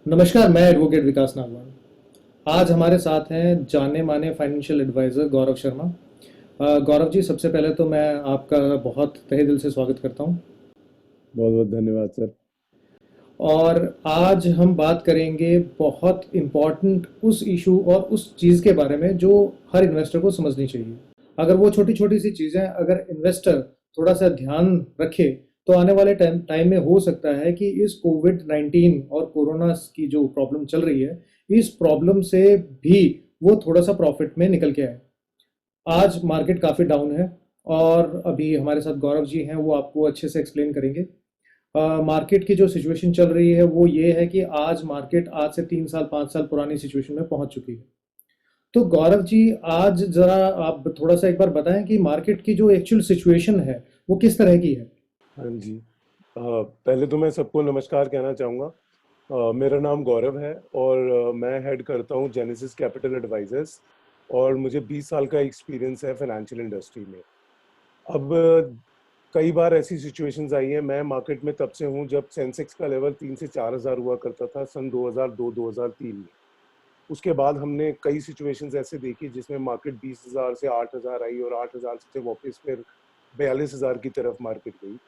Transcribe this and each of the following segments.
नमस्कार, मैं एडवोकेट विकास नागवान। आज हमारे साथ हैं जाने माने फाइनेंशियल एडवाइज़र गौरव शर्मा। गौरव जी, सबसे पहले तो मैं आपका बहुत तहे दिल से स्वागत करता हूं। बहुत बहुत धन्यवाद सर। और आज हम बात करेंगे बहुत इम्पॉर्टेंट उस इशू और उस चीज़ के बारे में जो हर इन्वेस्टर को समझनी चाहिए। अगर वो छोटी छोटी सी चीज़ें अगर इन्वेस्टर थोड़ा सा ध्यान रखे तो आने वाले टाइम टाइम में हो सकता है कि इस कोविड 19 और कोरोना की जो प्रॉब्लम चल रही है, इस प्रॉब्लम से भी वो थोड़ा सा प्रॉफिट में निकल के आए। आज मार्केट काफ़ी डाउन है और अभी हमारे साथ गौरव जी हैं, वो आपको अच्छे से एक्सप्लेन करेंगे। मार्केट की जो सिचुएशन चल रही है वो ये है कि आज मार्केट आज से 3 साल 5 साल पुरानी सिचुएशन में पहुंच चुकी है। तो गौरव जी, आज जरा आप थोड़ा सा एक बार बताएं कि मार्केट की जो एक्चुअल सिचुएशन है वो किस तरह की है। हाँ जी। पहले तो मैं सबको नमस्कार कहना चाहूँगा। मेरा नाम गौरव है और मैं हेड करता हूँ जेनेसिस कैपिटल एडवाइजर्स और मुझे 20 साल का एक्सपीरियंस है फाइनेंशियल इंडस्ट्री में। अब कई बार ऐसी सिचुएशंस आई हैं। मैं मार्केट में तब से हूँ जब सेंसेक्स का लेवल 3 से 4 हज़ार हुआ करता था सन 2002-2003 में। उसके बाद हमने कई सिचुएशंस ऐसे देखी जिसमें मार्केट 20 हज़ार से 8 हज़ार आई और 8 हज़ार से वापस फिर 42 हज़ार की तरफ मार्केट गई।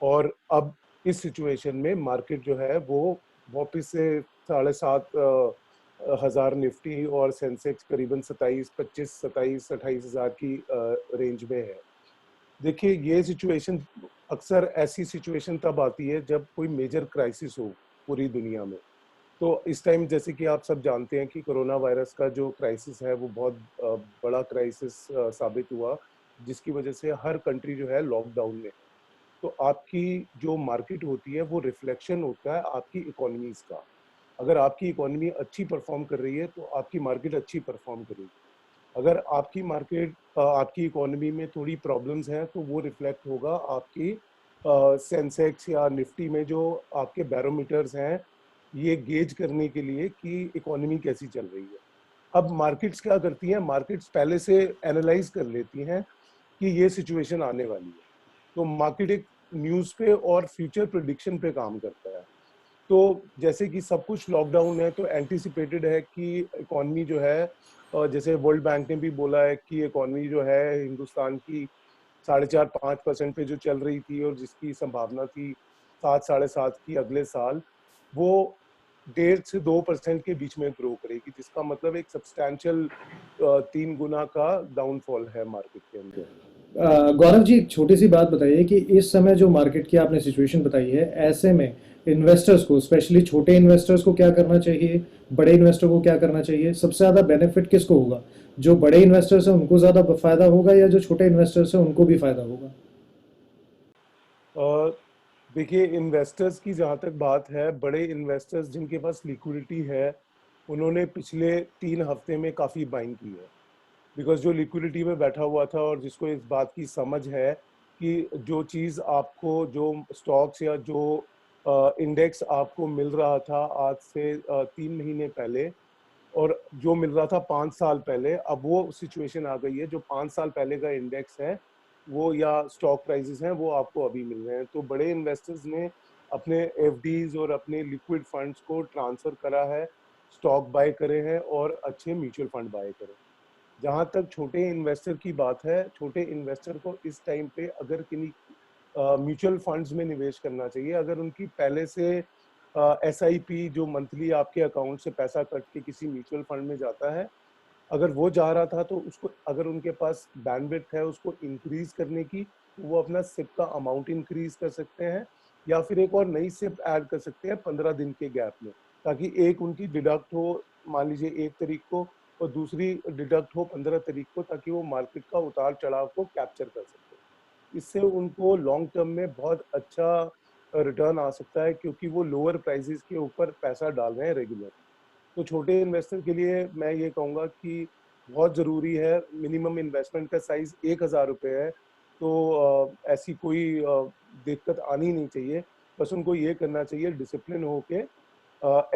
और अब इस सिचुएशन में मार्केट जो है वो वापस से 7,500 निफ्टी और सेंसेक्स करीबन 27, 25, 27, 28 हज़ार की रेंज में है। देखिए, ये सिचुएशन अक्सर ऐसी सिचुएशन तब आती है जब कोई मेजर क्राइसिस हो पूरी दुनिया में। तो इस टाइम जैसे कि आप सब जानते हैं कि कोरोना वायरस का जो क्राइसिस है वो बहुत बड़ा क्राइसिस साबित हुआ, जिसकी वजह से हर कंट्री जो है लॉकडाउन में है। तो आपकी जो मार्केट होती है वो रिफ्लेक्शन होता है आपकी इकोनॉमीज का। अगर आपकी इकोनॉमी अच्छी परफॉर्म कर रही है तो आपकी मार्केट अच्छी परफॉर्म करेगी। अगर आपकी मार्केट आपकी इकोनॉमी में थोड़ी प्रॉब्लम्स हैं तो वो रिफ्लेक्ट होगा आपकी सेंसेक्स या निफ्टी में, जो आपके बैरोमीटर्स हैं ये गेज करने के लिए कि इकोनॉमी कैसी चल रही है। अब मार्केट्स क्या करती हैं, मार्केट्स पहले से एनालाइज कर लेती हैं कि ये सिचुएशन आने वाली है। तो मार्केट एक न्यूज़ पे और फ्यूचर प्रिडिक्शन पे काम करता है। तो जैसे कि सब कुछ लॉकडाउन है तो एंटिसिपेटेड है कि इकोनॉमी जो है, जैसे वर्ल्ड बैंक ने भी बोला है कि इकोनॉमी जो है हिंदुस्तान की 4.5-5% पे जो चल रही थी और जिसकी संभावना थी 7 साढ़े 7 की अगले साल, वो 1.5 से 2% के बीच में ग्रो करेगी, जिसका मतलब एक सब्सटैंशियल 3 गुना का डाउनफॉल है मार्केट के अंदर। गौरव जी, एक छोटी सी बात बताइए कि इस समय जो मार्केट की आपने सिचुएशन बताई है, ऐसे में इन्वेस्टर्स को, स्पेशली छोटे इन्वेस्टर्स को क्या करना चाहिए, बड़े इन्वेस्टर को क्या करना चाहिए, सबसे ज़्यादा बेनिफिट किसको होगा? जो बड़े इन्वेस्टर्स हैं उनको ज़्यादा फायदा होगा या जो छोटे इन्वेस्टर्स हैं उनको भी फायदा होगा? और देखिए, इन्वेस्टर्स की जहाँ तक बात है, बड़े इन्वेस्टर्स जिनके पास लिक्विडिटी है उन्होंने पिछले 3 हफ्ते में काफ़ी बाइंग की है। बिकॉज जो लिक्विडिटी में बैठा हुआ था और जिसको इस बात की समझ है कि जो चीज़ आपको, जो स्टॉक्स या जो इंडेक्स आपको मिल रहा था आज से 3 महीने पहले और जो मिल रहा था 5 साल पहले, अब वो सिचुएशन आ गई है। जो 5 साल पहले का इंडेक्स है वो या स्टॉक प्राइसेस हैं वो आपको अभी मिल रहे हैं। तो बड़े इन्वेस्टर्स ने अपने एफडीज और अपने लिक्विड फंड्स को ट्रांसफर करा है, स्टॉक बाय करे हैं और अच्छे म्यूचुअल फंड बाय करे। जहाँ तक छोटे इन्वेस्टर की बात है, छोटे इन्वेस्टर को इस टाइम पे अगर किन्हीं म्यूचुअल फंड्स में निवेश करना चाहिए। अगर उनकी पहले से एसआईपी जो मंथली आपके अकाउंट से पैसा कट के किसी म्यूचुअल फंड में जाता है, अगर वो जा रहा था तो उसको, अगर उनके पास बैंडविड्थ है उसको इंक्रीज करने की, तो वो अपना सिप का अमाउंट इंक्रीज कर सकते हैं या फिर एक और नई सिप ऐड कर सकते हैं 15 दिन के गैप में, ताकि एक उनकी डिडक्ट हो मान लीजिए 1 तारीख को और दूसरी डिडक्ट हो 15 तारीख को, ताकि वो मार्केट का उतार चढ़ाव को कैप्चर कर सके। इससे उनको लॉन्ग टर्म में बहुत अच्छा रिटर्न आ सकता है, क्योंकि वो लोअर प्राइसेस के ऊपर पैसा डाल रहे हैं रेगुलर। तो छोटे इन्वेस्टर के लिए मैं ये कहूँगा कि बहुत ज़रूरी है, मिनिमम इन्वेस्टमेंट का साइज़ 1,000 रुपये है। तो ऐसी कोई दिक्कत आनी नहीं चाहिए। बस उनको ये करना चाहिए डिसिप्लिन होके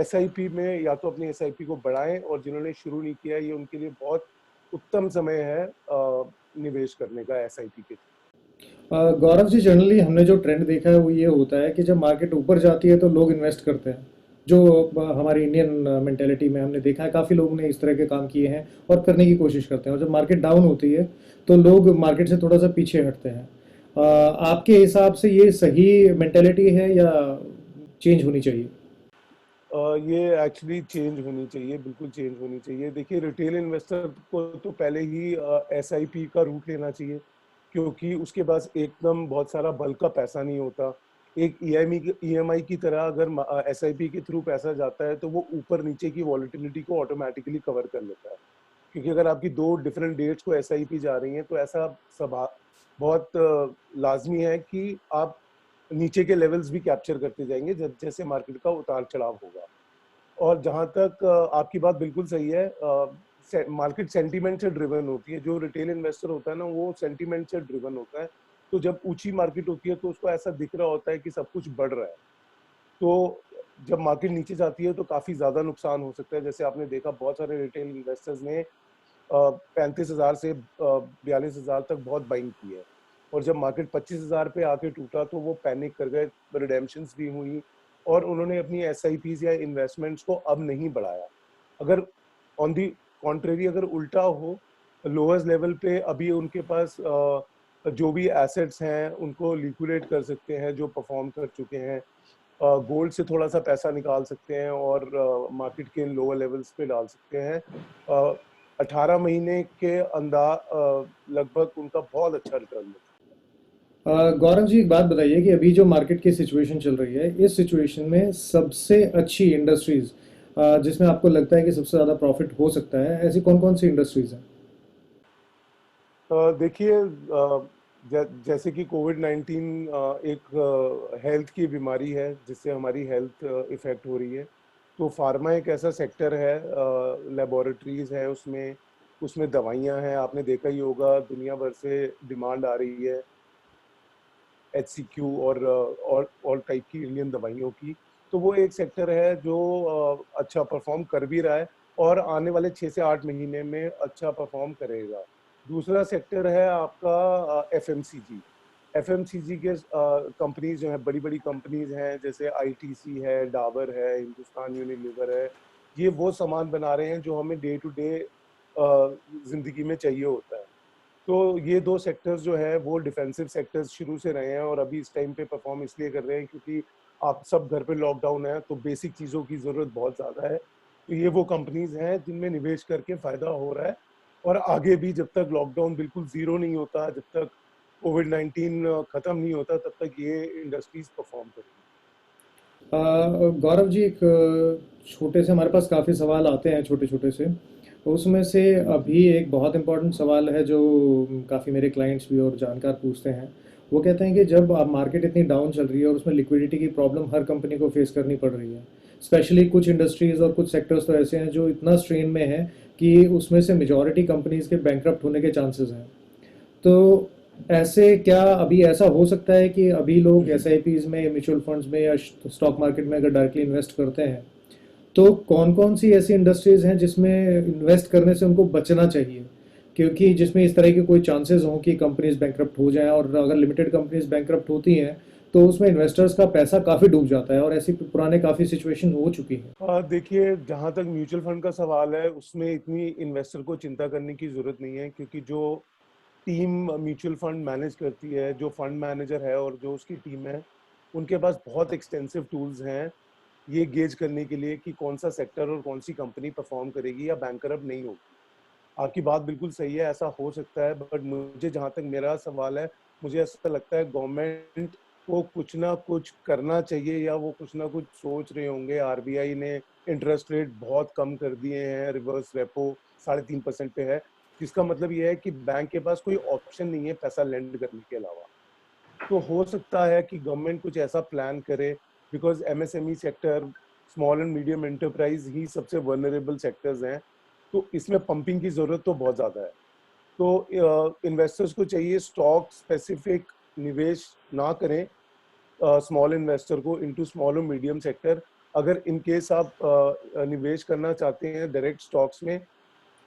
एसआईपी में, या तो अपनी एसआईपी को बढ़ाएं, और जिन्होंने शुरू नहीं किया है ये उनके लिए बहुत उत्तम समय है निवेश करने का एसआईपी के थ्रू। गौरव जी, जनरली हमने जो ट्रेंड देखा है वो ये होता है कि जब मार्केट ऊपर जाती है तो लोग इन्वेस्ट करते हैं, जो हमारी इंडियन मेंटेलिटी में हमने देखा है, काफ़ी लोगों ने इस तरह के काम किए हैं और करने की कोशिश करते हैं, और जब मार्केट डाउन होती है तो लोग मार्केट से थोड़ा सा पीछे हटते हैं। आपके हिसाब से ये सही मेंटेलिटी है या चेंज होनी चाहिए? ये एक्चुअली चेंज होनी चाहिए, बिल्कुल चेंज होनी चाहिए। देखिए, रिटेल इन्वेस्टर को तो पहले ही एसआईपी का रूट लेना चाहिए, क्योंकि उसके पास एकदम बहुत सारा बल्क का पैसा नहीं होता। एक ईएमआई की तरह अगर एसआईपी के थ्रू पैसा जाता है तो वो ऊपर नीचे की वॉलेटिलिटी को ऑटोमेटिकली कवर कर लेता है। क्योंकि अगर आपकी दो डिफरेंट डेट्स को एसआईपी जा रही हैं तो ऐसा बहुत लाजमी है कि आप नीचे के लेवल्स भी कैप्चर करते जाएंगे जब जैसे मार्केट का उतार चढ़ाव होगा। और जहाँ तक आपकी बात बिल्कुल सही है, मार्केट सेंटीमेंट से ड्रिवन होती है। जो रिटेल इन्वेस्टर होता है ना, वो सेंटीमेंट से ड्रिवन होता है। तो जब ऊंची मार्केट होती है तो उसको ऐसा दिख रहा होता है कि सब कुछ बढ़ रहा है। तो जब मार्केट नीचे जाती है तो काफी ज्यादा नुकसान हो सकता है। जैसे आपने देखा, बहुत सारे रिटेल इन्वेस्टर्स ने 35,000 से 42,000 तक बहुत बाइंग की है। और जब मार्केट 25,000 पे आके टूटा तो वो पैनिक कर गए, रिडेम्पशंस भी हुई और उन्होंने अपनी एसआईपीज या इन्वेस्टमेंट्स को अब नहीं बढ़ाया। अगर ऑन दी कॉन्ट्रेरी अगर उल्टा हो, लोअर्स लेवल पे अभी उनके पास जो भी एसेट्स हैं उनको लिक्विडेट कर सकते हैं जो परफॉर्म कर चुके हैं। गोल्ड से थोड़ा सा पैसा निकाल सकते हैं और मार्केट के लोअर लेवल्स पे डाल सकते हैं। 18 महीने के अंदर लगभग उनका बहुत अच्छा रिटर्न मिलता गौरव जी, एक बात बताइए कि अभी जो मार्केट की सिचुएशन चल रही है, इस सिचुएशन में सबसे अच्छी इंडस्ट्रीज जिसमें आपको लगता है कि सबसे ज़्यादा प्रॉफिट हो सकता है, ऐसी कौन कौन सी इंडस्ट्रीज हैं? देखिए, जैसे कि कोविड-19 एक हेल्थ की बीमारी है जिससे हमारी हेल्थ इफेक्ट हो रही है। तो फार्मा एक ऐसा सेक्टर है, लेबोरेटरीज है उसमें, उसमें दवाइयाँ हैं। आपने देखा ही होगा, दुनिया भर से डिमांड आ रही है एचसीक्यू और टाइप की इंडियन दवाइयों की। तो वो एक सेक्टर है जो अच्छा परफॉर्म कर भी रहा है और आने वाले 6 से 8 महीने में अच्छा परफॉर्म करेगा। दूसरा सेक्टर है आपका एफएमसीजी। एफएमसीजी के कंपनीज जो है, बड़ी बड़ी कंपनीज हैं, जैसे आईटीसी है, डाबर है, हिंदुस्तान यूनिलीवर है। ये वो सामान बना रहे हैं जो हमें डे टू डे जिंदगी में चाहिए होता है। तो ये दो सेक्टर्स जो है वो डिफेंसिव सेक्टर्स शुरू से रहे हैं और अभी इस टाइम पे परफॉर्म इसलिए कर रहे हैं क्योंकि आप सब घर पे लॉकडाउन है तो बेसिक चीज़ों की ज़रूरत बहुत ज़्यादा है। तो ये वो कंपनीज हैं जिनमें निवेश करके फ़ायदा हो रहा है। और आगे भी जब तक लॉकडाउन बिल्कुल ज़ीरो नहीं होता, जब तक कोविड-19 ख़त्म नहीं होता, तब तक ये इंडस्ट्रीज परफॉर्म करेंगी। गौरव जी, एक छोटे से हमारे पास काफ़ी सवाल आते हैं, छोटे छोटे से। उसमें से अभी एक बहुत इंपॉर्टेंट सवाल है जो काफ़ी मेरे क्लाइंट्स भी और जानकार पूछते हैं। वो कहते हैं कि जब अब मार्केट इतनी डाउन चल रही है और उसमें लिक्विडिटी की प्रॉब्लम हर कंपनी को फेस करनी पड़ रही है, स्पेशली कुछ इंडस्ट्रीज और कुछ सेक्टर्स तो ऐसे हैं जो इतना स्ट्रेन में हैं कि उसमें से मेजॉरिटी कंपनीज के बैंकरप्ट होने के चांसेस हैं। तो ऐसे क्या अभी ऐसा हो सकता है कि अभी लोग एसआईपीज में, म्यूचुअल फंड्स में या स्टॉक मार्केट में अगर डायरेक्टली इन्वेस्ट करते हैं, तो कौन कौन सी ऐसी इंडस्ट्रीज हैं जिसमें इन्वेस्ट करने से उनको बचना चाहिए, क्योंकि जिसमें इस तरह के कोई चांसेस हों कि कंपनीज बैंकरप्ट हो जाएं, और अगर लिमिटेड कंपनीज बैंकरप्ट होती हैं तो उसमें इन्वेस्टर्स का पैसा काफ़ी डूब जाता है, और ऐसी पुराने काफ़ी सिचुएशन हो चुकी है। देखिए, जहाँ तक म्यूचुअल फंड का सवाल है उसमें इतनी इन्वेस्टर को चिंता करने की ज़रूरत नहीं है, क्योंकि जो टीम म्यूचुअल फंड मैनेज करती है, जो फंड मैनेजर है और जो उसकी टीम है, उनके पास बहुत एक्सटेंसिव टूल्स हैं ये गेज करने के लिए कि कौन सा सेक्टर और कौन सी कंपनी परफॉर्म करेगी या बैंकरप्ट नहीं होगी। आपकी बात बिल्कुल सही है, ऐसा हो सकता है, बट मुझे, जहाँ तक मेरा सवाल है, मुझे ऐसा लगता है गवर्नमेंट को कुछ ना कुछ करना चाहिए या वो कुछ ना कुछ सोच रहे होंगे। आरबीआई ने इंटरेस्ट रेट बहुत कम कर दिए हैं, रिवर्स रेपो 3.5% पे है, जिसका मतलब ये है कि बैंक के पास कोई ऑप्शन नहीं है पैसा लेंड करने के अलावा। तो हो सकता है कि गवर्नमेंट कुछ ऐसा प्लान करे, because MSME sector, small and medium enterprise ही सबसे वनरेबल सेक्टर्स हैं। तो इसमें पंपिंग की जरूरत तो बहुत ज्यादा है। तो इन्वेस्टर्स को चाहिए स्टॉक स्पेसिफिक निवेश ना करें, स्मॉल इन्वेस्टर को इनटू स्मॉल और मीडियम सेक्टर। अगर इन केस आप निवेश करना चाहते हैं डायरेक्ट स्टॉक्स में,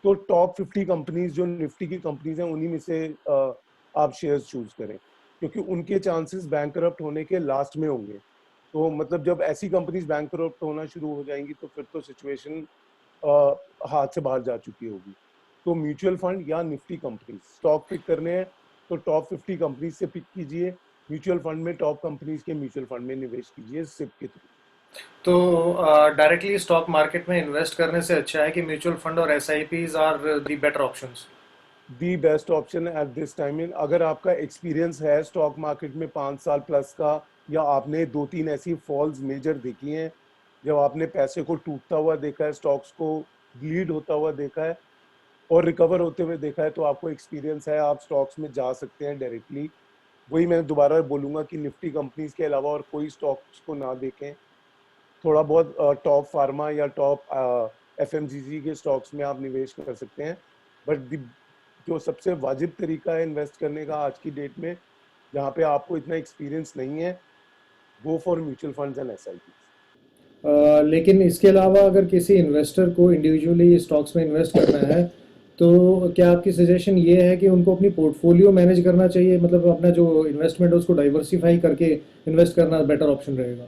तो टॉप 50 कंपनीज जो निफ्टी की कंपनीज हैं उन्हीं में से आप शेयर्स चूज करें, क्योंकि उनके चांसेस बैंक करप्ट होने के लास्ट में होंगे। तो मतलब जब ऐसी कंपनीज बैंकरप्ट होना शुरू हो जाएंगी तो फिर तो सिचुएशन हाथ से बाहर जा चुकी होगी। तो म्यूचुअल फंड या निफ्टी कंपनीज स्टॉक पिक करने हैं तो टॉप 50 कंपनीज से पिक कीजिए, म्यूचुअल फंड में टॉप कंपनीज के म्यूचुअल फंड में निवेश कीजिए सिप के थ्रू। तो डायरेक्टली स्टॉक मार्केट में इन्वेस्ट करने से अच्छा है कि म्यूचुअल फंड और SIPs are the better options? The best option at this time in, अगर आपका एक्सपीरियंस है स्टॉक मार्केट में 5 साल प्लस का, या आपने 2-3 ऐसी फॉल्स मेजर देखी हैं, जब आपने पैसे को टूटता हुआ देखा है, स्टॉक्स को ब्लीड होता हुआ देखा है और रिकवर होते हुए देखा है, तो आपको एक्सपीरियंस है, आप स्टॉक्स में जा सकते हैं डायरेक्टली। वही मैं दोबारा बोलूंगा कि निफ्टी कंपनीज के अलावा और कोई स्टॉक्स को ना देखें। थोड़ा बहुत टॉप फार्मा या टॉप एफएमजीजी के स्टॉक्स में आप निवेश कर सकते हैं, बट जो सबसे वाजिब तरीका है इन्वेस्ट करने का आज की डेट में, जहाँ पे आपको इतना एक्सपीरियंस नहीं है, go for mutual funds and SIP. लेकिन इसके अलावा अगर किसी इन्वेस्टर को इंडिविजुअली स्टॉक्स में इन्वेस्ट करना है, तो क्या आपकी सजेशन ये है कि उनको अपनी पोर्टफोलियो मैनेज करना चाहिए, मतलब अपना जो इन्वेस्टमेंट है उसको डाइवर्सिफाई करके इन्वेस्ट करना बेटर ऑप्शन रहेगा?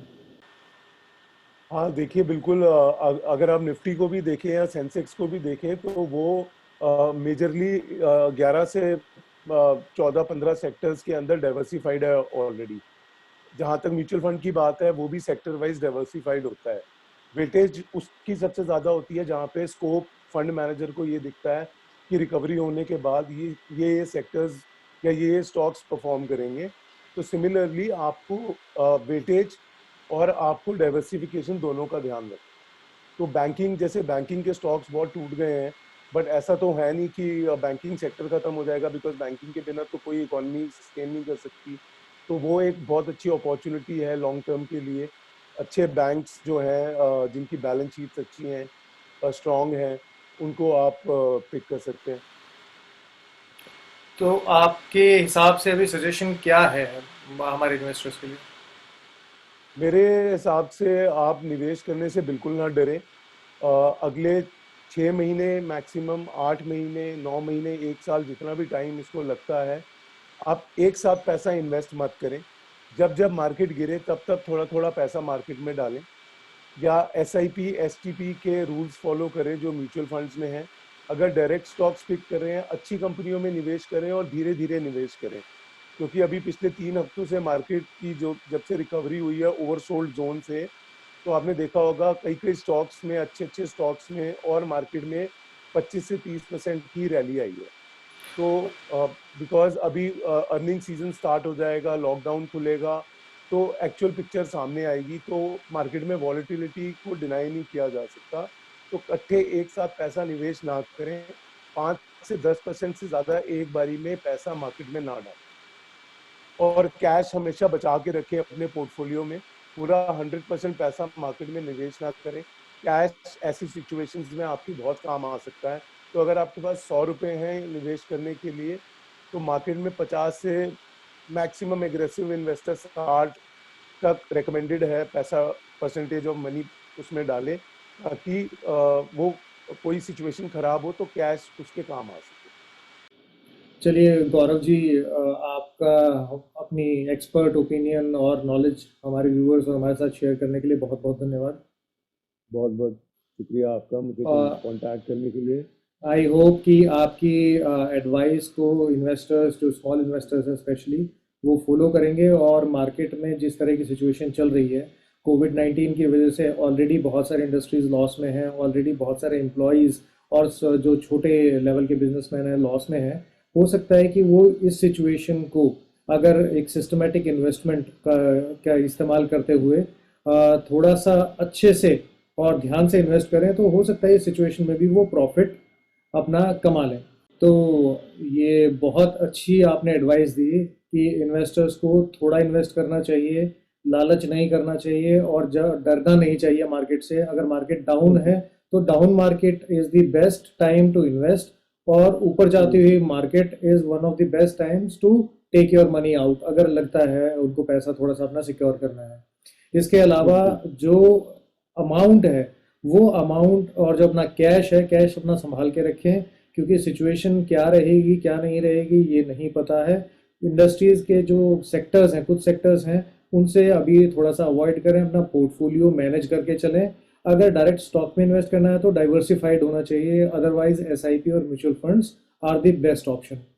हाँ देखिए, बिल्कुल अगर आप निफ्टी को भी देखें या सेंसेक्स को भी देखें तो वो मेजरली 11 से 14-15 सेक्टर्स के अंदर डाइवर्सिफाइड है ऑलरेडी। जहाँ तक म्यूचुअल फंड की बात है, वो भी सेक्टर वाइज डाइवर्सिफाइड होता है। वेटेज उसकी सबसे ज़्यादा होती है जहाँ पे स्कोप फंड मैनेजर को ये दिखता है कि रिकवरी होने के बाद ये सेक्टर्स या ये स्टॉक्स परफॉर्म करेंगे। तो सिमिलरली आपको वेटेज और आपको डाइवर्सिफिकेशन दोनों का ध्यान रखना। तो बैंकिंग, जैसे बैंकिंग के स्टॉक्स बहुत टूट गए हैं, बट ऐसा तो है नहीं कि बैंकिंग सेक्टर खत्म हो जाएगा, बिकॉज बैंकिंग के बिना तो कोई इकोनॉमी सस्टेन नहीं कर सकती। तो वो एक बहुत अच्छी अपॉर्चुनिटी है लॉन्ग टर्म के लिए। अच्छे बैंक्स जो हैं जिनकी बैलेंस शीट्स अच्छी हैं, स्ट्रॉन्ग हैं, उनको आप पिक कर सकते हैं। तो आपके हिसाब से अभी सजेशन क्या है हमारे इन्वेस्टर्स के लिए? मेरे हिसाब से आप निवेश करने से बिल्कुल ना डरें। अगले 6 महीने, मैक्सिमम 8 महीने, 9 महीने, 1 साल, जितना भी टाइम इसको लगता है, आप एक साथ पैसा इन्वेस्ट मत करें। जब जब मार्केट गिरे तब तब थोड़ा थोड़ा पैसा मार्केट में डालें, या एसआईपी एसटीपी के रूल्स फॉलो करें जो म्यूचुअल फंड्स में हैं। अगर डायरेक्ट स्टॉक्स पिक कर रहे हैं, अच्छी कंपनियों में निवेश करें और धीरे धीरे निवेश करें, क्योंकि अभी पिछले 3 हफ्तों से मार्केट की जो जब से रिकवरी हुई है ओवरसोल्ड जोन से, तो आपने देखा होगा कई कई स्टॉक्स में, अच्छे अच्छे स्टॉक्स में और मार्केट में 25 से 30% की रैली आई है। तो बिकॉज अभी अर्निंग सीजन स्टार्ट हो जाएगा, लॉकडाउन खुलेगा, तो एक्चुअल पिक्चर सामने आएगी, तो मार्केट में वॉलेटिलिटी को डिनाई नहीं किया जा सकता। तो इकट्ठे एक साथ पैसा निवेश ना करें, 5 से 10% से ज़्यादा एक बारी में पैसा मार्केट में ना डालें, और कैश हमेशा बचा के रखें अपने पोर्टफोलियो में। पूरा 100% पैसा मार्केट में निवेश ना करें। कैश ऐसी सिचुएशंस में आपकी बहुत काम आ सकता है। तो अगर आपके पास 100 रुपए हैं निवेश करने के लिए, तो मार्केट में 50 से, मैक्सिमम एग्रेसिव इन्वेस्टर 60 तक रिकमेंडेड है पैसा, परसेंटेज ऑफ मनी उसमें डालें, ताकि वो कोई सिचुएशन खराब हो तो कैश उसके काम आ सके। चलिए गौरव जी, आपका अपनी एक्सपर्ट ओपिनियन और नॉलेज हमारे व्यूअर्स और हमारे साथ शेयर करने के लिए बहुत बहुत धन्यवाद। बहुत बहुत शुक्रिया आपका मुझे कांटेक्ट करने के लिए। आई होप कि आपकी एडवाइस को इन्वेस्टर्स, जो स्मॉल इन्वेस्टर्स हैं स्पेशली, वो फॉलो करेंगे और मार्केट में जिस तरह की सिचुएशन चल रही है कोविड-19 की वजह से, ऑलरेडी बहुत सारे इंडस्ट्रीज लॉस में हैं, ऑलरेडी बहुत सारे एम्प्लॉयज़ और जो छोटे लेवल के बिजनेसमैन हैं लॉस में हैं। हो सकता है कि वो इस सिचुएशन को अगर एक सिस्टमेटिक इन्वेस्टमेंट का इस्तेमाल करते हुए थोड़ा सा अच्छे से और ध्यान से इन्वेस्ट करें, तो हो सकता है इस सिचुएशन में भी वो प्रॉफिट अपना कमा लें। तो ये बहुत अच्छी आपने एडवाइस दी कि इन्वेस्टर्स को थोड़ा इन्वेस्ट करना चाहिए, लालच नहीं करना चाहिए और डरना नहीं चाहिए मार्केट से। अगर मार्केट डाउन है तो down market is the best time to invest, और ऊपर जाती हुई market is one of the best times to take your money out, अगर लगता है उनको पैसा थोड़ा सा अपना सिक्योर करना है। इसके अलावा जो अमाउंट है, वो अमाउंट और जो अपना कैश है, कैश अपना संभाल के रखें, क्योंकि सिचुएशन क्या रहेगी क्या नहीं रहेगी ये नहीं पता है। इंडस्ट्रीज़ के जो सेक्टर्स हैं, कुछ सेक्टर्स हैं उनसे अभी थोड़ा सा अवॉइड करें, अपना पोर्टफोलियो मैनेज करके चलें। अगर डायरेक्ट स्टॉक में इन्वेस्ट करना है तो डाइवर्सिफाइड होना चाहिए, अदरवाइज एसआईपी और mutual funds are the best option.